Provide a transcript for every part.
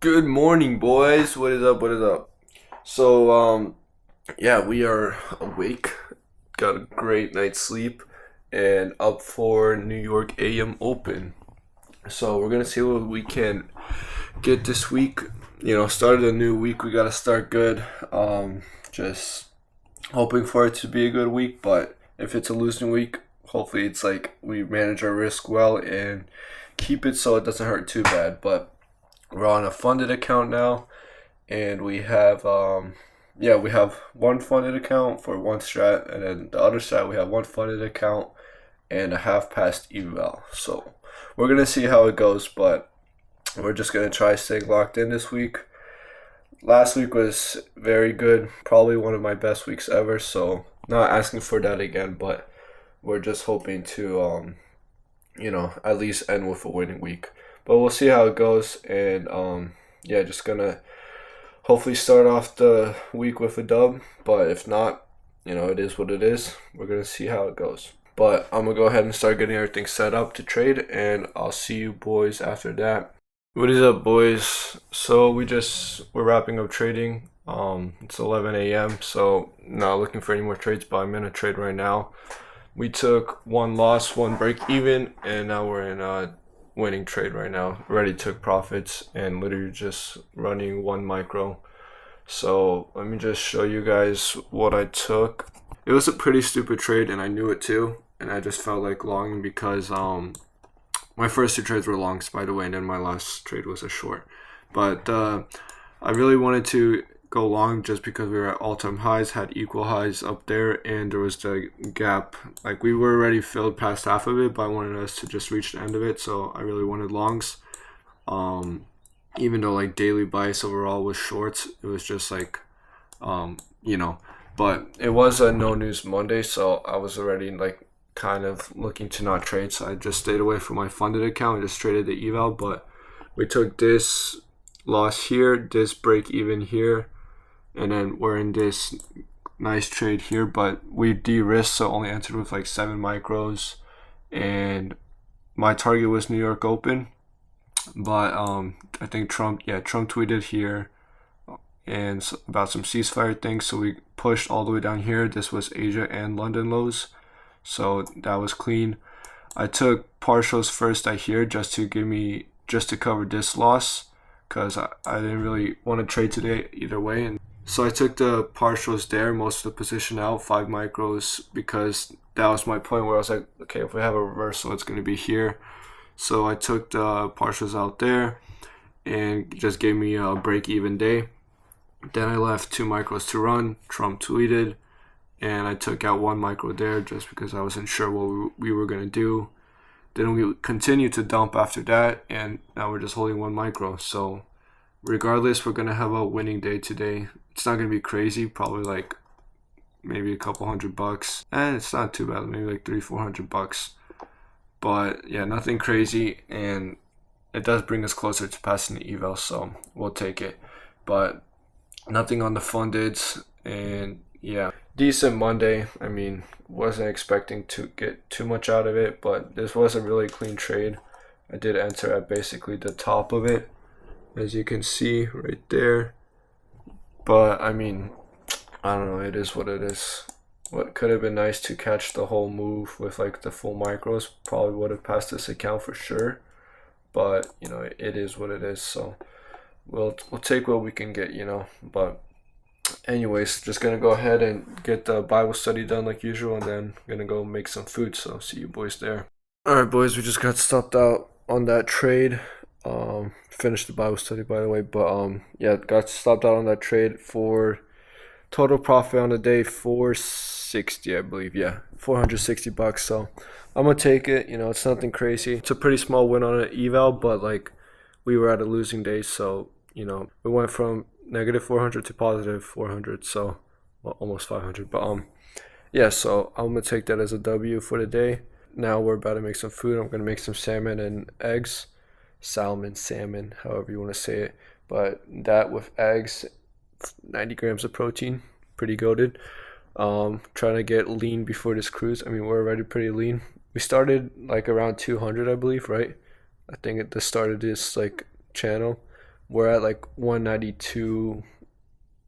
Good morning, boys. What is up? What is up? Yeah, we are awake. Got a great night's sleep and up for New York AM Open. So we're gonna see what we can get this week. Started a new week. We gotta start good. Just hoping for it to be a good week. But if it's a losing week, hopefully it's like we manage our risk well and keep it so it doesn't hurt too bad. But we're on a funded account now, and we have one funded account for one strat, and then the other strat we have one funded account and a half past eval. So we're gonna see how it goes, but we're just gonna try staying locked in this week. Last week was very good, probably one of my best weeks ever. So not asking for that again, but we're just hoping to at least end with a winning week. But we'll see how it goes, and just gonna hopefully start off the week with a dub. But if not, it is what it is. We're gonna see how it goes. But I'm gonna go ahead and start getting everything set up to trade, and I'll see you boys after that. What is up, boys? So we're wrapping up trading. It's 11 a.m. So not looking for any more trades, but I'm in a trade right now. We took one loss, one break even, and now we're in a winning trade right now. Already took profits and literally just running one micro. So let me just show you guys what I took. It was a pretty stupid trade, and I knew it too. And I just felt like longing because my first two trades were longs, by the way, and then my last trade was a short. But I really wanted to go long just because we were at all-time highs, had equal highs up there, and there was the gap. Like, we were already filled past half of it, but I wanted us to just reach the end of it, so I really wanted longs. Even though like daily bias overall was shorts, it was just like, but it was a no news Monday, so I was already like kind of looking to not trade, so I just stayed away from my funded account and just traded the eval. But we took this loss here, this break even here, and then we're in this nice trade here, but we de-risked, so only entered with like 7 micros, and my target was New York Open. But I think Trump tweeted here and about some ceasefire things, so we pushed all the way down here. This was Asia and London lows, so that was clean. I took partials first I here just to cover this loss, because I didn't really want to trade today either way. And so I took the partials there, most of the position out, 5 micros, because that was my point where I was like, okay, if we have a reversal, it's going to be here. So I took the partials out there and just gave me a break-even day. Then I left 2 micros to run. Trump tweeted, and I took out 1 micro there just because I wasn't sure what we were going to do. Then we continued to dump after that, and now we're just holding 1 micro. So regardless, we're going to have a winning day today. It's not going to be crazy, probably like maybe a couple $100. And it's not too bad, maybe like $300-400. But yeah, nothing crazy, and it does bring us closer to passing the eval, so we'll take it. But nothing on the fundeds, and yeah, decent Monday. I mean, wasn't expecting to get too much out of it, but this was a really clean trade. I did enter at basically the top of it, as you can see right there. But I mean, I don't know, it is what it is. What could have been nice to catch the whole move with like the full micros, probably would have passed this account for sure. But it is what it is. So we'll take what we can get. But anyways, just gonna go ahead and get the Bible study done like usual, and then gonna go make some food. So see you boys there. All right, boys, we just got stopped out on that trade. Finished the Bible study, by the way, but got stopped out on that trade for total profit on the day 460, I believe. Yeah, $460. So I'm gonna take it. It's nothing crazy. It's a pretty small win on an eval, but like we were at a losing day, so we went from negative 400 to positive 400, so almost 500. But so I'm gonna take that as a W for the day. Now we're about to make some food. I'm gonna make some salmon and eggs, salmon, however you want to say it. But that with eggs, 90 grams of protein, pretty goated. Trying to get lean before this cruise. I mean, we're already pretty lean. We started like around 200, I believe, right? I think at the start of this like channel. We're at like 192,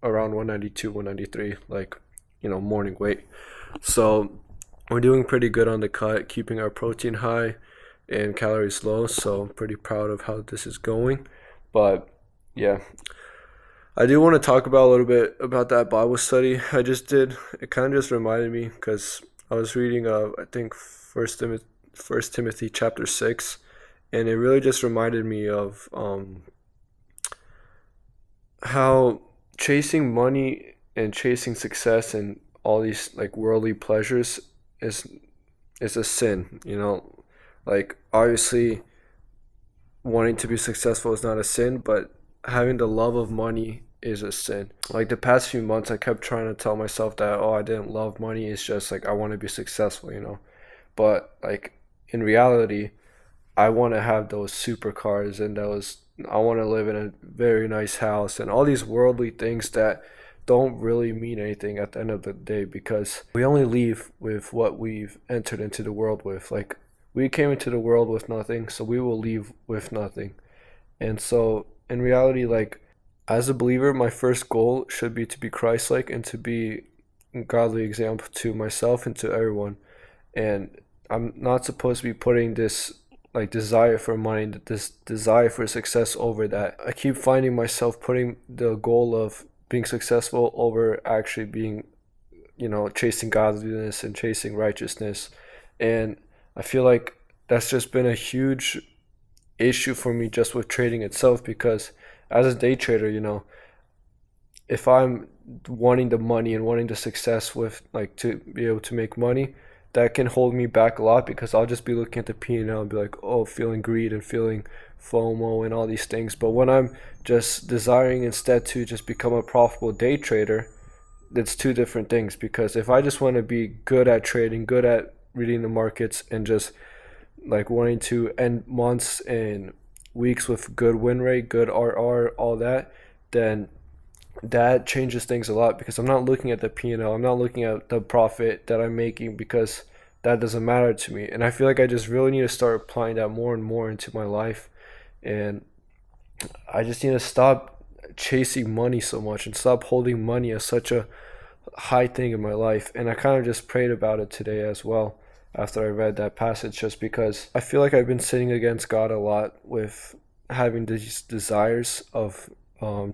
around 192, 193, like, morning weight. So we're doing pretty good on the cut, keeping our protein high and calories low. So I'm pretty proud of how this is going. But yeah, I do want to talk about a little bit about that Bible study I just did. It kind of just reminded me because I was reading, I think First Timothy chapter 6, and it really just reminded me of how chasing money and chasing success and all these like worldly pleasures is is a sin. Like obviously wanting to be successful is not a sin, but having the love of money is a sin. Like the past few months, I kept trying to tell myself that, oh, I didn't love money. It's just like I want to be successful. But like in reality, I want to have those supercars and I want to live in a very nice house and all these worldly things that don't really mean anything at the end of the day, because we only leave with what we've entered into the world with. Like we came into the world with nothing, so we will leave with nothing. And so in reality, like as a believer, my first goal should be to be Christ-like and to be a godly example to myself and to everyone. And I'm not supposed to be putting this like desire for money, this desire for success over that. I keep finding myself putting the goal of being successful over actually being, chasing godliness and chasing righteousness. And I feel like that's just been a huge issue for me just with trading itself, because as a day trader, if I'm wanting the money and wanting the success with like to be able to make money, that can hold me back a lot, because I'll just be looking at the P&L and be like, oh, feeling greed and feeling FOMO and all these things. But when I'm just desiring instead to just become a profitable day trader, it's two different things. Because if I just want to be good at trading, good at reading the markets, and just like wanting to end months and weeks with good win rate, good RR, all that, then that changes things a lot, because I'm not looking at the P&L. I'm not looking at the profit that I'm making, because that doesn't matter to me. And I feel like I just really need to start applying that more and more into my life. And I just need to stop chasing money so much and stop holding money as such a high thing in my life. And I kind of just prayed about it today as well after I read that passage, just because I feel like I've been sinning against God a lot with having these desires of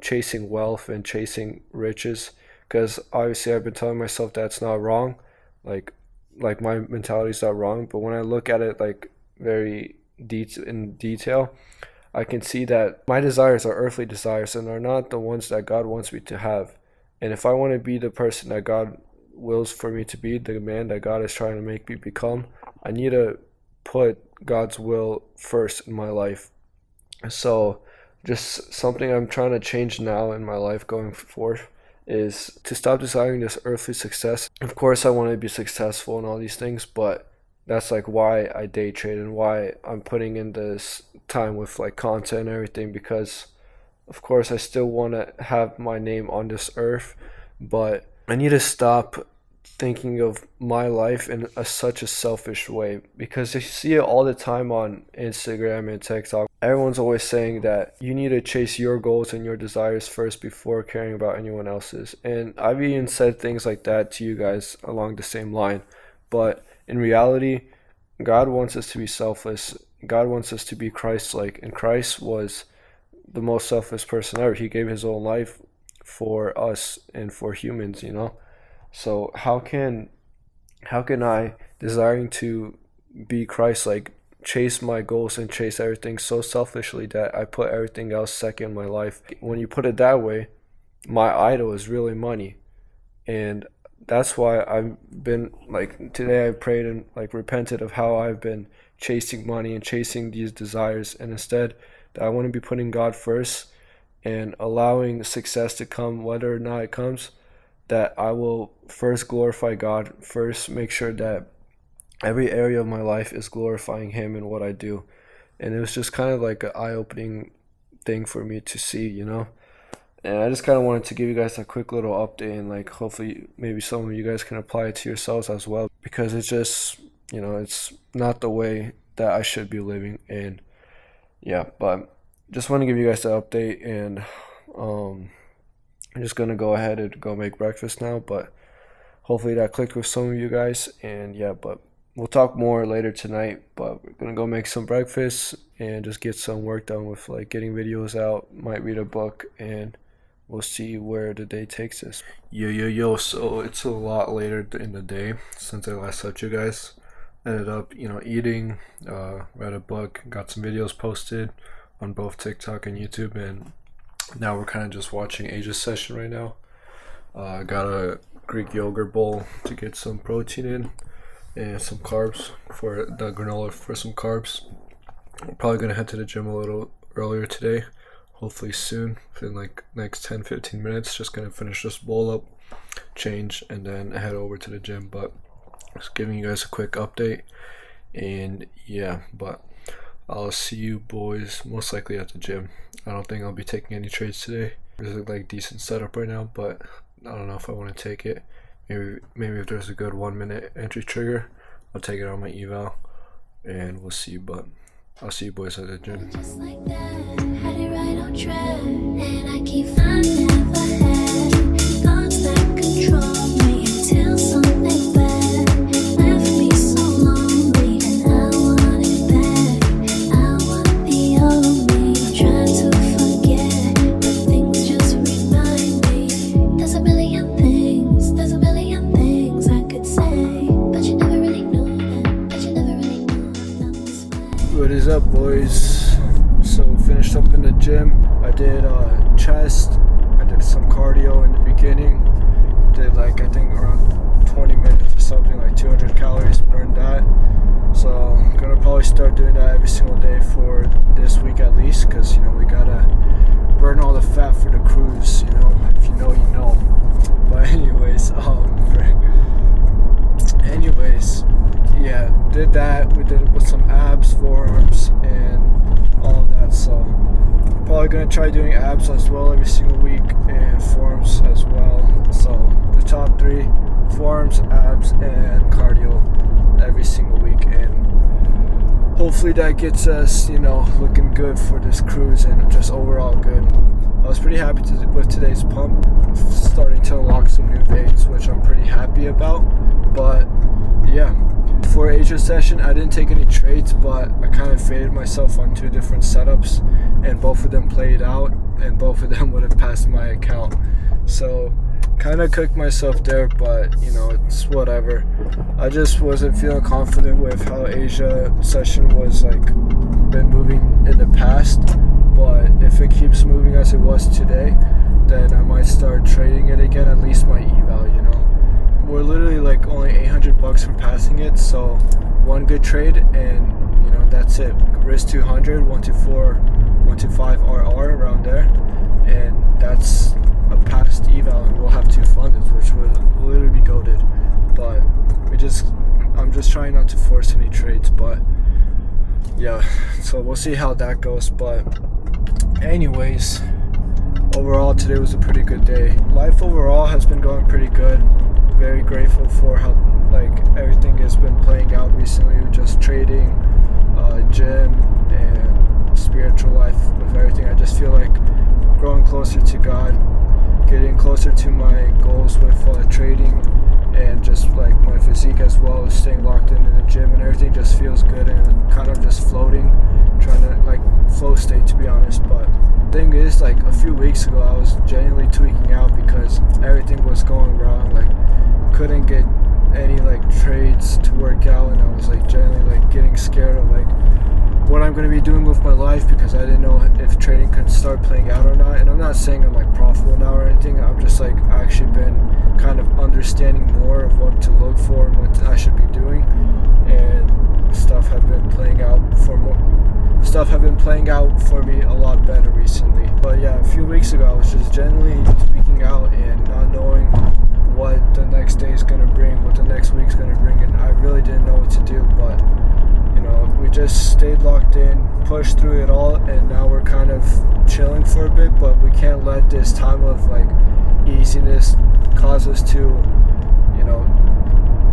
chasing wealth and chasing riches, because obviously I've been telling myself that's not wrong, like my mentality is not wrong, but when I look at it like very in detail, I can see that my desires are earthly desires and are not the ones that God wants me to have. And if I want to be the person that God wills for me to be, the man that God is trying to make me become, I need to put God's will first in my life. So just something I'm trying to change now in my life going forth is to stop desiring this earthly success. Of course, I want to be successful and all these things, but that's like why I day trade and why I'm putting in this time with like content and everything, because of course I still want to have my name on this earth, but I need to stop thinking of my life in such a selfish way, because you see it all the time on Instagram and TikTok. Everyone's always saying that you need to chase your goals and your desires first before caring about anyone else's. And I've even said things like that to you guys along the same line. But in reality, God wants us to be selfless. God wants us to be Christ-like. And Christ was the most selfless person ever. He gave his own life for us and for humans. So how can I, desiring to be Christ-like, chase my goals and chase everything so selfishly that I put everything else second in my life? When you put it that way, my idol is really money. And that's why I've been like, today I prayed and like repented of how I've been chasing money and chasing these desires, and instead that I want to be putting God first and allowing success to come whether or not it comes, that I will first glorify God, first make sure that every area of my life is glorifying him in what I do. And it was just kind of like an eye-opening thing for me to see. And I just kind of wanted to give you guys a quick little update, and like hopefully maybe some of you guys can apply it to yourselves as well, because it's just, it's not the way that I should be living. And yeah, but just want to give you guys the update, and I'm just gonna go ahead and go make breakfast now, but hopefully that clicked with some of you guys. And yeah, but we'll talk more later tonight, but we're gonna go make some breakfast and just get some work done with like getting videos out, might read a book, and we'll see where the day takes us. Yo, so it's a lot later in the day since I last left you guys. Ended up, eating, read a book, got some videos posted on both TikTok and YouTube, and now we're kind of just watching Asia's session right now. Got a Greek yogurt bowl to get some protein in and some carbs for the granola for some carbs. I'm probably gonna head to the gym a little earlier today, hopefully soon, within like next 10-15 minutes. Just gonna finish this bowl up, change, and then head over to the gym. But just giving you guys a quick update, and yeah, but I'll see you boys most likely at the gym. I don't think I'll be taking any trades today. There's like decent setup right now, but I don't know if I want to take it. Maybe if there's a good 1 minute entry trigger, I'll take it on my eval, and we'll see. But I'll see you boys at the gym. Just like that, had it right on track, and I keep finding never had thoughts that control me until something bad left me so lonely, and I want it back. I want the old me. I'm trying to forget, but things just remind me. There's a million things I could say, but you never really knew them. But you never really knew them this way. What is up, boys? So finished up in the gym. I did chest. I did some cardio in the beginning. Did like I think around 20 minutes or something, like 200 calories, burned that. So I'm gonna probably start doing that every single day for this week at least, because we gotta burn all the fat for the cruise. If you know, you know. But anyways, yeah, did that. We did it with some abs, forearms, and all of that. So probably gonna try doing abs as well every single week, and forearms as well. So the top three: forearms, abs, and cardio every single week, and hopefully that gets us, looking good for this cruise and just overall good. I was pretty happy with today's pump, starting to unlock some new veins, which I'm pretty happy about. But yeah, for Asia session, I didn't take any trades, but I kind of faded myself on 2 different setups, and both of them played out, and both of them would have passed my account. So kind of cooked myself there, but it's whatever. I just wasn't feeling confident with how Asia session was been moving in the past. But if it keeps moving as it was today, then I might start trading it again, at least my eval. We're literally only $800 from passing it, so one good trade, and that's it. Risk 200, 124, 125 RR around there, and that's a past eval, and we'll have 2 funded, which will literally be goated. But I'm just trying not to force any trades, but yeah, so we'll see how that goes. But anyways, overall today was a pretty good day. Life overall has been going pretty good. Very grateful for how everything has been playing out recently, just trading, gym, and spiritual life. With everything, I just feel like growing closer to God, getting closer to my goals with trading, and just my physique as well as staying locked into the gym, and everything just feels good and kind of just floating, trying to flow state, to be honest. But the thing is, a few weeks ago I was genuinely tweaking out because everything was going wrong. Couldn't get any trades to work out, and I was genuinely getting scared of what I'm going to be doing with my life, because I didn't know if trading could start playing out or not. And I'm not saying I'm profitable now or anything. I'm just actually been kind of understanding more of what to look for and what I should be doing, and stuff have been playing out for me a lot better recently. But yeah, a few weeks ago I was just genuinely tweaking out and not knowing what the next day is going to bring, what the next week's going to bring, and I really didn't know what to do. But we just stayed locked in, pushed through it all, and now we're kind of chilling for a bit. But we can't let this time of easiness cause us to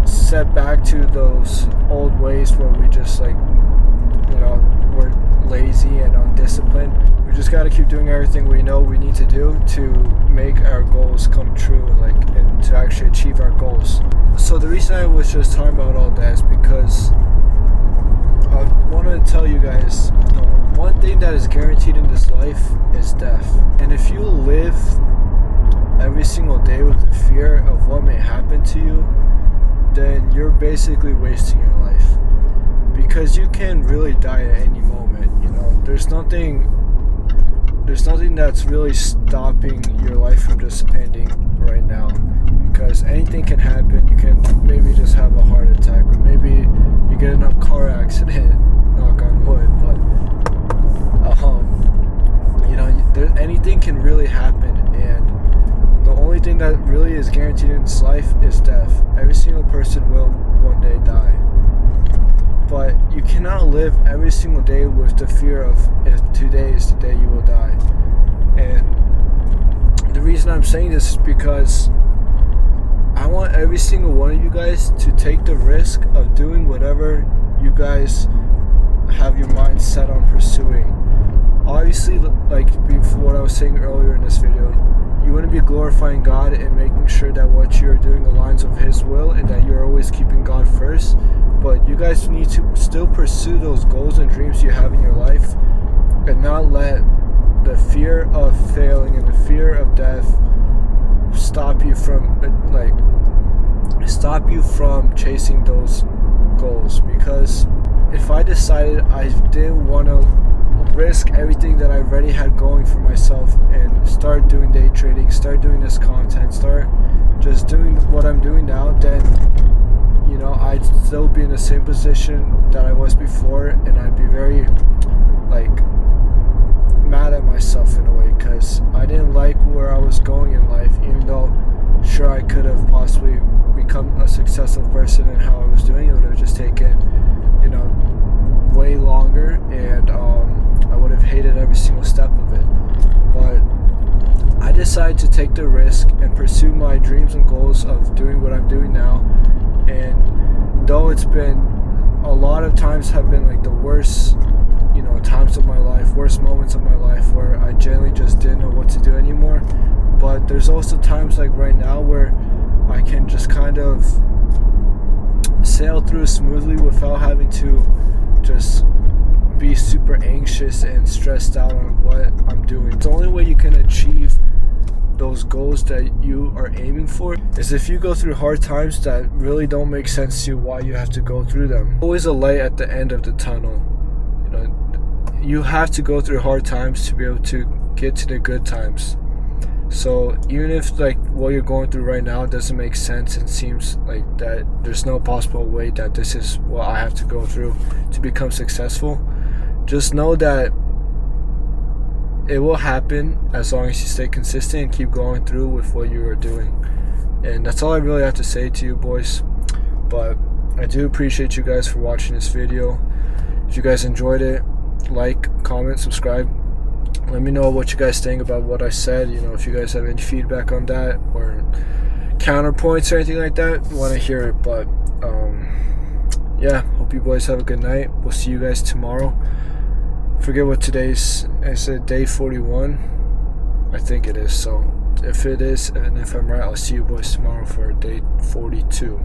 set back to those old ways where we just we're lazy and undisciplined. We gotta keep doing everything we know we need to do to make our goals come true, like, and to actually achieve our goals. So the reason I was just talking about all that is because I want to tell you guys, one thing that is guaranteed in this life is death. And if you live every single day with the fear of what may happen to you, then you're basically wasting your life. Because you can really die at any moment, you know. There's nothing that's really stopping your life from just ending right now. Because anything can happen. You can maybe just have a heart attack, or maybe you get in a car accident, knock on wood, but you know, anything can really happen, and the only thing that really is guaranteed in this life is death. Every single person will one day die. But you cannot live every single day with the fear of, if today is the day you will die. And the reason I'm saying this is because I want every single one of you guys to take the risk of doing whatever you guys have your mind set on pursuing. Obviously, like before what I was saying earlier in this video, you want to be glorifying God and making sure that what you're doing aligns with His will, and that you're always keeping God first. But you guys need to still pursue those goals and dreams you have in your life, and not let the fear of failing and the fear of death stop you from chasing those goals. Because if I decided I didn't want to risk everything that I already had going for myself and start doing day trading, start doing this content, start just doing what I'm doing now, then, you know, I'd still be in the same position that I was before, and I'd be very, like, mad at myself in a way, because I didn't like where I was going in life, even though sure I could have possibly become a successful person in how I was doing. It would have just taken, you know, way longer, and I would have hated every single step of it. But I decided to take the risk and pursue my dreams and goals of doing what I'm doing now. And though it's been, a lot of times have been like the worst, you know, times of my life, worst moments of my life, where I generally just didn't know what to do anymore. But there's also times like right now where I can just kind of sail through smoothly without having to just be super anxious and stressed out on what I'm doing. The only way you can achieve those goals that you are aiming for is if you go through hard times that really don't make sense to you, why you have to go through them. Always a light at the end of the tunnel. You know, you have to go through hard times to be able to get to the good times. So even if like what you're going through right now doesn't make sense and seems like that there's no possible way that this is what I have to go through to become successful, just know that it will happen as long as you stay consistent and keep going through with what you are doing. And that's all I really have to say to you boys. But I do appreciate you guys for watching this video. If you guys enjoyed it, like, comment, subscribe. Let me know what you guys think about what I said. You know, if you guys have any feedback on that or counterpoints or anything like that, I want to hear it. But yeah, hope you boys have a good night. We'll see you guys tomorrow. Forget what today's, I said day 41, I think it is. So if it is, and if I'm right, I'll see you boys tomorrow for day 42.